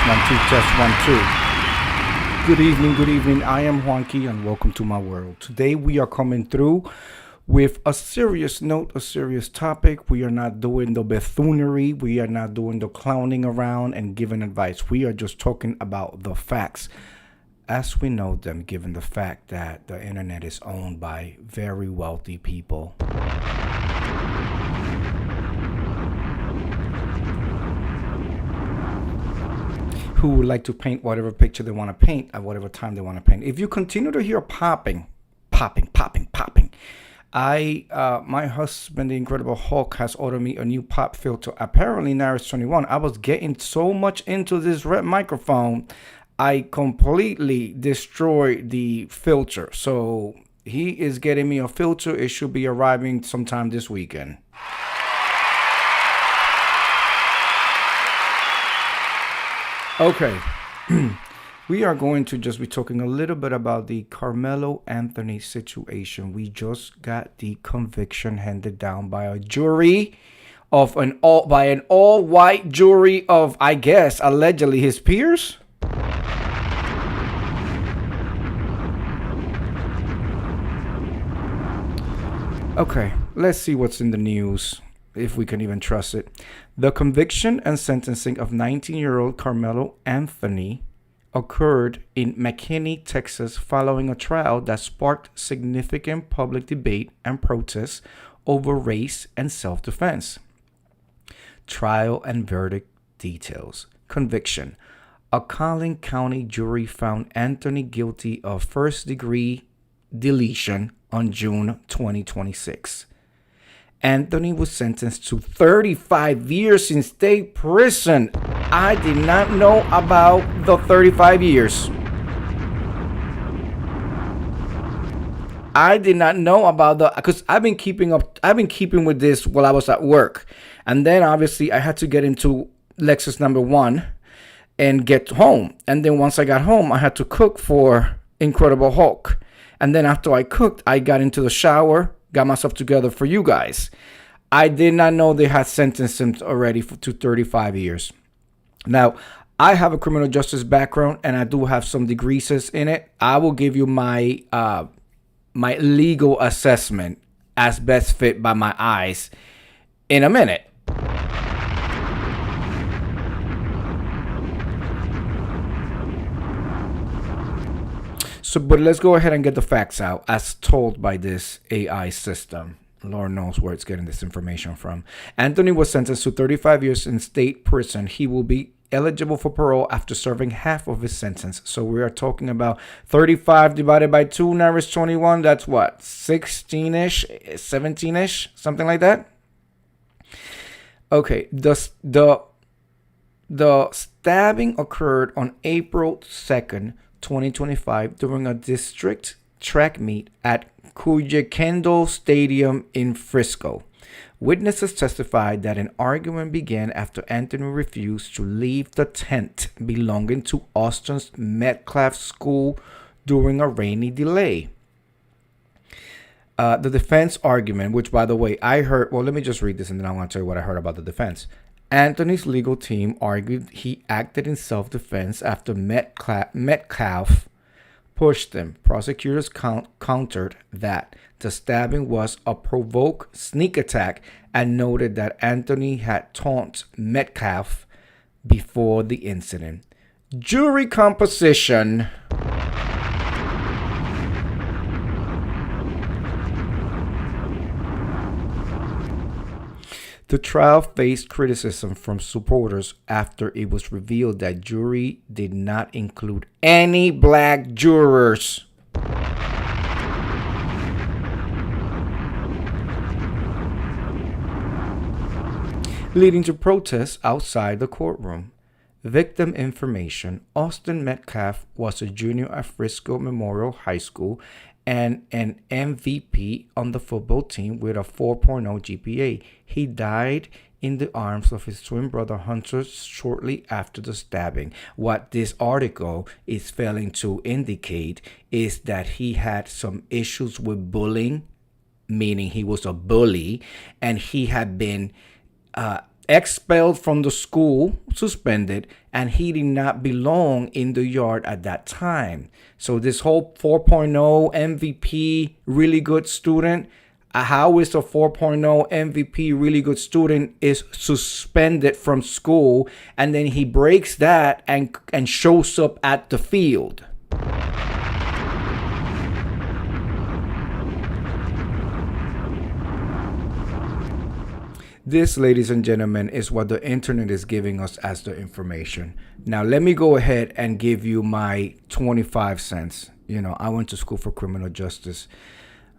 1 2 test 1 2. Good evening. I am Juanqui and welcome to my world. Today we are coming through with a serious note, a serious topic. We are not doing the buffoonery. We are not doing the clowning around and giving advice. We are just talking about the facts as we know them, given the fact that the internet is owned by very wealthy people. Who would like to paint whatever picture they want to paint at whatever time they want to paint. If you continue to hear popping, my husband, the Incredible Hulk, has ordered me a new pop filter. Apparently, now it's 21. I was getting so much into this red microphone, I completely destroyed the filter. So he is getting me a filter. It should be arriving sometime this weekend. Okay, we are going to just be talking a little bit about the Karmelo Anthony situation. We just got the conviction handed down by a jury of an all-white jury of, I guess, allegedly his peers. Okay, let's see what's in the news, if we can even trust it. The conviction and sentencing of 19-year-old Karmelo Anthony occurred in McKinney, Texas, following a trial that sparked significant public debate and protests over race and self-defense. Trial and verdict details. Conviction. A Collin County jury found Anthony guilty of first-degree deletion on June 2026. Anthony was sentenced to 35 years in state prison. I did not know about the 35 years. I did not know about because I've been keeping with this while I was at work. And then obviously I had to get into Lexus number 1 and get home. And then once I got home, I had to cook for Incredible Hulk. And then after I cooked, I got into the shower, got myself together for you guys. I did not know they had sentenced him already to 35 years. Now, I have a criminal justice background and I do have some degrees in it. I will give you my my legal assessment as best fit by my eyes in a minute. So, but let's go ahead and get the facts out as told by this AI system. Lord knows where it's getting this information from. Anthony was sentenced to 35 years in state prison. He will be eligible for parole after serving half of his sentence. So we are talking about 35 divided by 2, now it's 21. That's what, 16-ish, 17-ish, something like that? Okay, the stabbing occurred on April 2nd, 2025 during a district track meet at Cuyekendo Stadium in Frisco. Witnesses testified that an argument began after Anthony refused to leave the tent belonging to Austin's Metcalf School during a rainy delay. The defense argument, which by the way I heard, well, let me just read this and then I want to tell you what I heard about the defense. Anthony's legal team argued he acted in self-defense after Metcalf pushed him. Prosecutors countered that the stabbing was a provoked sneak attack and noted that Anthony had taunted Metcalf before the incident. Jury composition. The trial faced criticism from supporters after it was revealed that jury did not include any black jurors. Leading to protests outside the courtroom. Victim information. Austin Metcalf was a junior at Frisco Memorial High School and an MVP on the football team with a 4.0 GPA. He died in the arms of his twin brother Hunter shortly after the stabbing. What this article is failing to indicate is that he had some issues with bullying, meaning he was a bully, and he had been expelled from the school, suspended, and he did not belong in the yard at that time. So this whole 4.0 MVP, really good student, how is a 4.0 MVP really good student is suspended from school, and then he breaks that and shows up at the field? This, ladies and gentlemen, is what the internet is giving us as the information. Now, let me go ahead and give you my 25 cents. I went to school for criminal justice.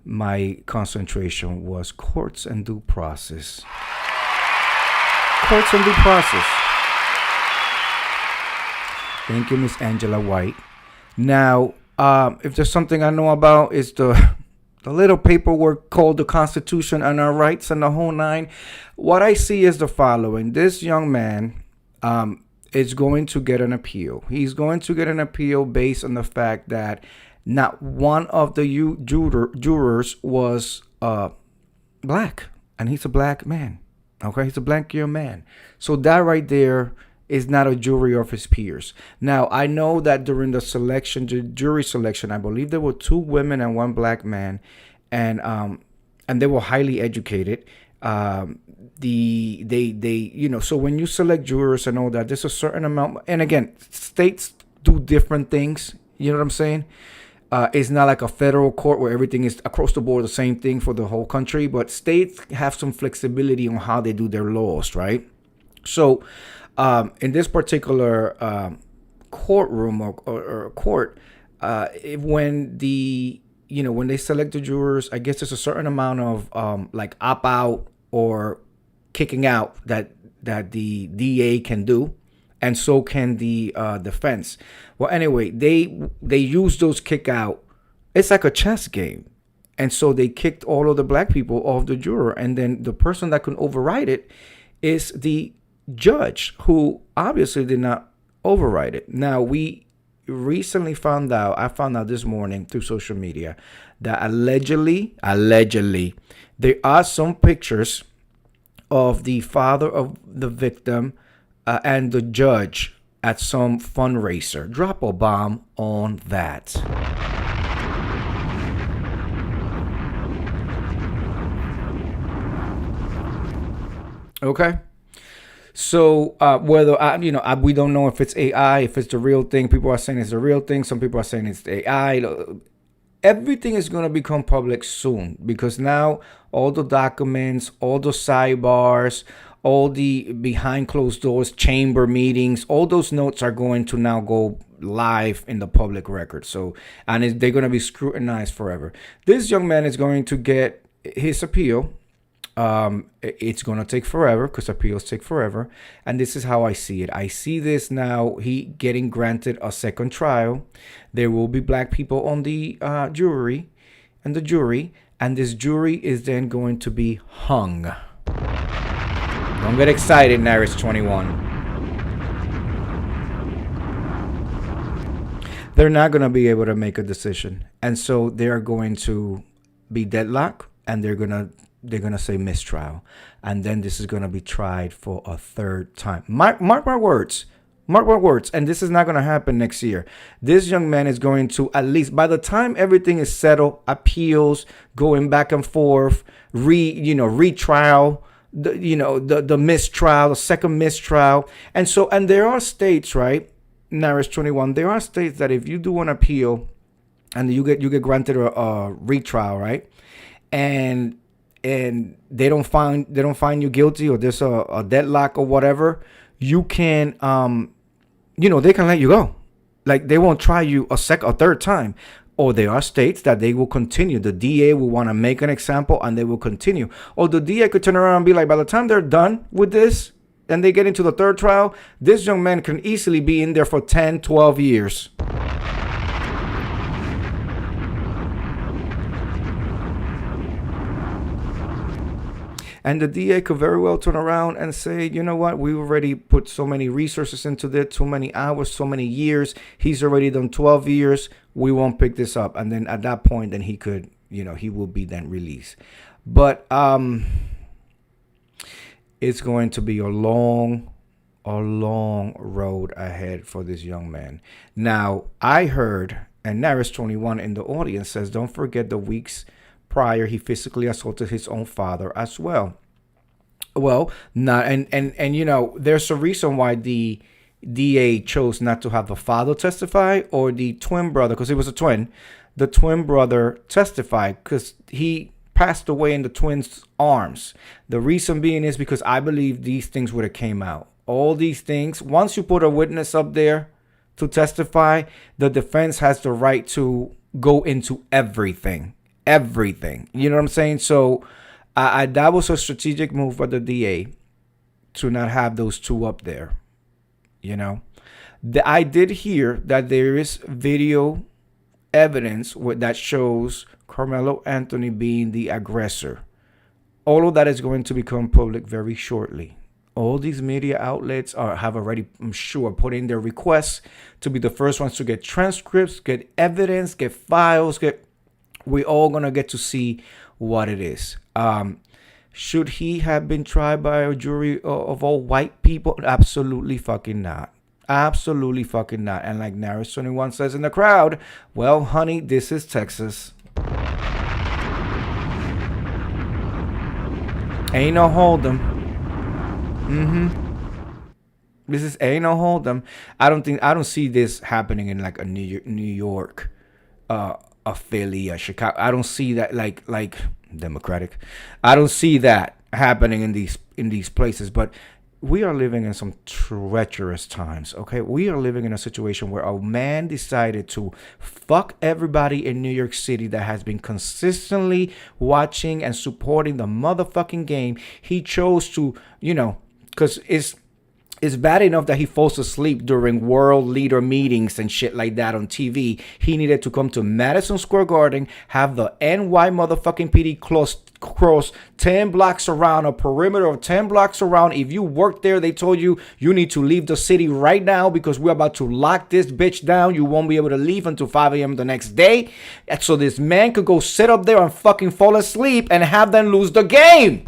My concentration was courts and due process. Courts and due process. Thank you, Miss Angela White. Now, if there's something I know about, is the little paperwork called the Constitution and our rights and the whole nine. What I see is the following. This young man is going to get an appeal. He's going to get an appeal based on the fact that not one of the jurors was black. And he's a black man. Okay, he's a black young man. So that right there is not a jury of his peers. Now, I know that during the selection, the jury selection, I believe there were 2 women and 1 black man, and they were highly educated. So when you select jurors and all that, there's a certain amount, and again, states do different things. You know what I'm saying? It's not like a federal court where everything is across the board the same thing for the whole country, but states have some flexibility on how they do their laws, right? So, in this particular courtroom or court, when they select the jurors, I guess there's a certain amount of like opt out or kicking out that the DA can do, and so can the defense. Well, anyway, they use those kick out. It's like a chess game, and so they kicked all of the black people off the juror, and then the person that can override it is the judge, who obviously did not override it. Now, we recently found out, I found out this morning through social media, that allegedly, there are some pictures of the father of the victim and the judge at some fundraiser. Drop a bomb on that. Okay. So whether we don't know if it's AI, if it's the real thing. People are saying it's the real thing. Some people are saying it's AI. Everything is going to become public soon, because now all the documents, all the sidebars, all the behind closed doors chamber meetings, all those notes are going to now go live in the public record. So, and they're going to be scrutinized forever. This young man is going to get his appeal. It's going to take forever, because appeals take forever. And this is how I see it. I see this now, he getting granted a second trial. There will be black people on the jury, and this jury is then going to be hung. Don't get excited, Naris 21. They're not going to be able to make a decision. And so they're going to be deadlocked, and they're going to say mistrial, and then this is going to be tried for a third time. Mark my words. And this is not going to happen next year. This young man is going to, at least by the time everything is settled, appeals going back and forth, retrial, the mistrial, the second mistrial, and there are states, right? Naris 21. There are states that if you do an appeal and you get granted a retrial, right, and they don't find you guilty, or there's a deadlock or whatever, you can they can let you go. Like, they won't try you a third time. Or there are states that they will continue. The DA will want to make an example, and they will continue. Or the DA could turn around and be like, by the time they're done with this and they get into the third trial, this young man can easily be in there for 10, 12 years. And the DA could very well turn around and say, you know what, we already put so many resources into this, so many hours, so many years. He's already done 12 years. We won't pick this up. And then at that point, then he could, he will be then released. But it's going to be a long road ahead for this young man. Now, I heard, and Naris21 in the audience says, don't forget the weeks prior he physically assaulted his own father as well. Well, not and there's a reason why the DA chose not to have the father testify or the twin brother, because he was a twin. The twin brother testified because he passed away in the twins' arms. The reason being is because I believe these things would have came out. All these things, once you put a witness up there to testify, the defense has the right to go into everything. Everything. You know what I'm saying? So that was a strategic move by the DA to not have those two up there. I did hear that there is video evidence that shows Karmelo Anthony being the aggressor. All of that is going to become public very shortly. All these media outlets have already, I'm sure, put in their requests to be the first ones to get transcripts, get evidence, get files, we're all going to get to see what it is. Should he have been tried by a jury of all white people? Absolutely fucking not. Absolutely fucking not. And like Naris21 says in the crowd, well, honey, this is Texas. Ain't no hold 'em. This is ain't no hold 'em. I don't see this happening in like a New York, a Philly, a Chicago. I don't see that like Democratic. I don't see that happening in these places. But we are living in some treacherous times. Okay, we are living in a situation where a man decided to fuck everybody in New York City that has been consistently watching and supporting the motherfucking game. He chose to, because it's bad enough that he falls asleep during world leader meetings and shit like that on TV. He needed to come to Madison Square Garden, have the NY motherfucking PD cross 10 blocks around, a perimeter of 10 blocks around. If you work there, they told you need to leave the city right now because we're about to lock this bitch down. You won't be able to leave until 5 a.m. the next day. And so this man could go sit up there and fucking fall asleep and have them lose the game.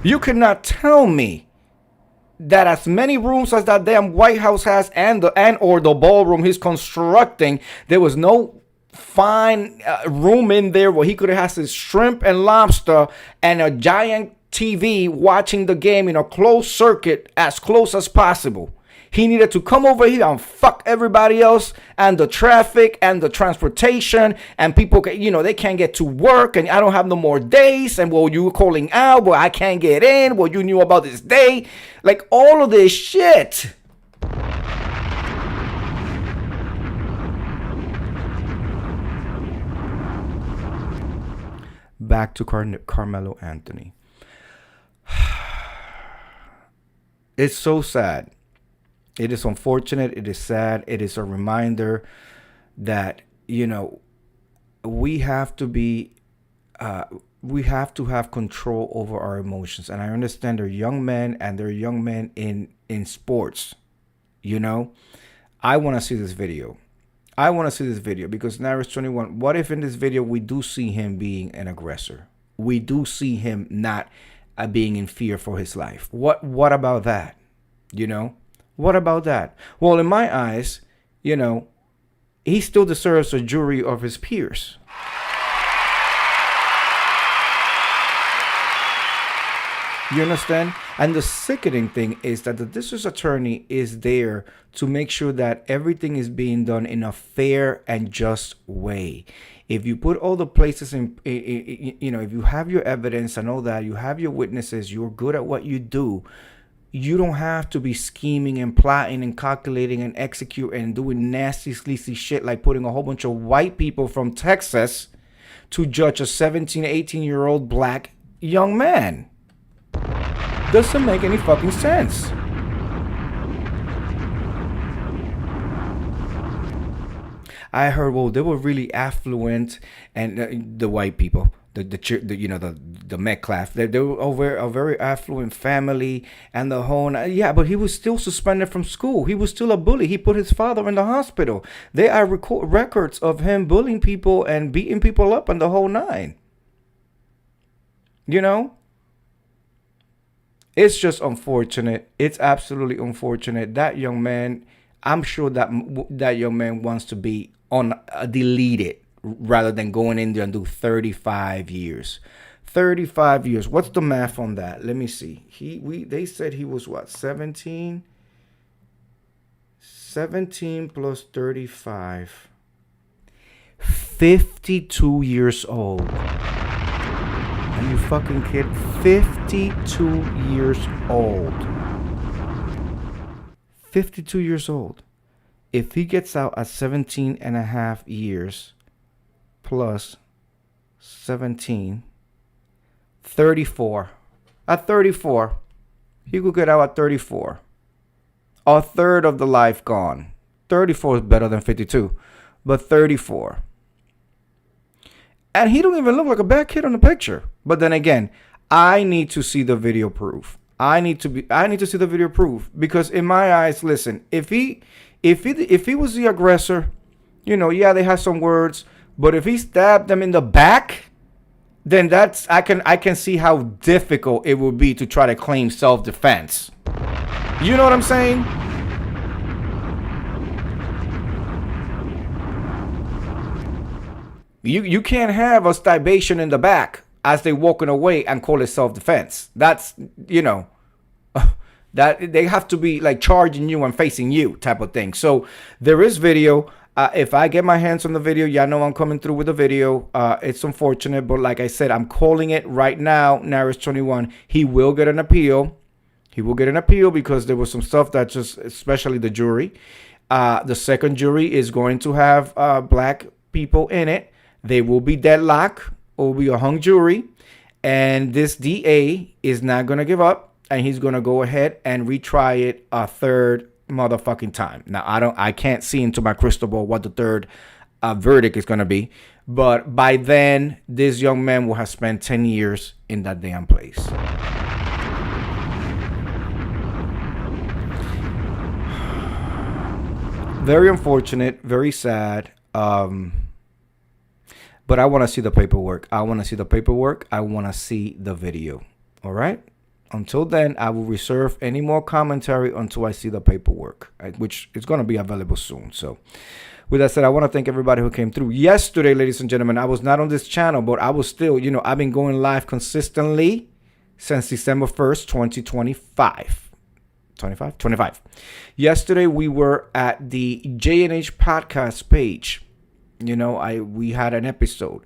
You cannot tell me that as many rooms as that damn White House has or the ballroom he's constructing, there was no fine room in there where he could have had his shrimp and lobster and a giant TV watching the game in a closed circuit as close as possible. He needed to come over here and fuck everybody else and the traffic and the transportation and people, they can't get to work and I don't have no more days. And well, you were calling out, well, I can't get in. Well, you knew about this day. Like all of this shit. Back to Karmelo Anthony. It's so sad. It is unfortunate. It is sad. It is a reminder that, we have to have control over our emotions. And I understand they're young men and they're young men in sports. I want to see this video. Because Naris21, what if in this video we do see him being an aggressor? We do see him not being in fear for his life. What about that? What about that? Well, in my eyes, he still deserves a jury of his peers. You understand? And the sickening thing is that the district attorney is there to make sure that everything is being done in a fair and just way. If you put all the places in, if you have your evidence and all that, you have your witnesses, you're good at what you do. You don't have to be scheming and plotting and calculating and executing and doing nasty, sleazy shit like putting a whole bunch of white people from Texas to judge a 17, 18-year-old black young man. Doesn't make any fucking sense. I heard, well, they were really affluent and the white people. the Metcalf. They were over a very affluent family, and the whole yeah. But he was still suspended from school. He was still a bully. He put his father in the hospital. There are records of him bullying people and beating people up and the whole nine. You know, it's just unfortunate. It's absolutely unfortunate. That young man, I'm sure that young man wants to be on deleted rather than going in there and do 35 years. 35 years. What's the math on that? Let me see. They said he was what? 17? 17 plus 35. 52 years old. Are you fucking kidding? 52 years old. 52 years old. If he gets out at 17 and a half years plus 17, 34. At 34, he could get out at 34. A third of the life gone. 34 is better than 52, but 34. And he don't even look like a bad kid on the picture. But then again, I need to see the video proof. I need to see the video proof, because in my eyes, listen, if he was the aggressor, yeah, they had some words, but if he stabbed them in the back, then I can see how difficult it would be to try to claim self-defense. You know what I'm saying? You can't have a stibation in the back as they walking away and call it self-defense. That's, that they have to be like charging you and facing you type of thing. So there is video. If I get my hands on the video, y'all know I'm coming through with the video. It's unfortunate, but like I said, I'm calling it right now. Naris 21, he will get an appeal. He will get an appeal because there was some stuff that just, especially the jury. The second jury is going to have black people in it. They will be deadlocked. It will be a hung jury. And this DA is not going to give up. And he's going to go ahead and retry it a third motherfucking time. Now, I can't see into my crystal ball what the third verdict is going to be. But by then, this young man will have spent 10 years in that damn place. Very unfortunate, very sad. But I want to see the paperwork. I want to see the paperwork. I want to see the video. All right? Until then, I will reserve any more commentary until I see the paperwork, which is going to be available soon. So with that said, I want to thank everybody who came through. Yesterday, ladies and gentlemen, I was not on this channel, but I was still, I've been going live consistently since December 1st, 2025. 25. Yesterday, we were at the J&H podcast page. We had an episode.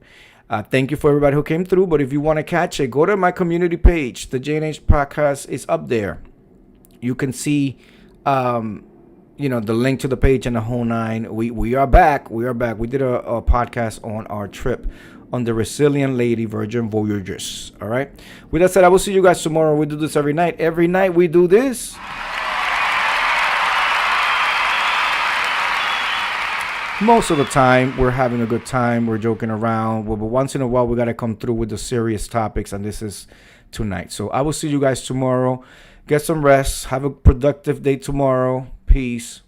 Thank you for everybody who came through. But if you want to catch it, go to my community page. The J&H podcast is up there. You can see, the link to the page and the whole nine. We are back. We did a podcast on our trip on the Resilient Lady Virgin Voyages. All right. With that said, I will see you guys tomorrow. We do this every night. Every night we do this. Most of the time, we're having a good time. We're joking around. But once in a while, we got to come through with the serious topics. And this is tonight. So I will see you guys tomorrow. Get some rest. Have a productive day tomorrow. Peace.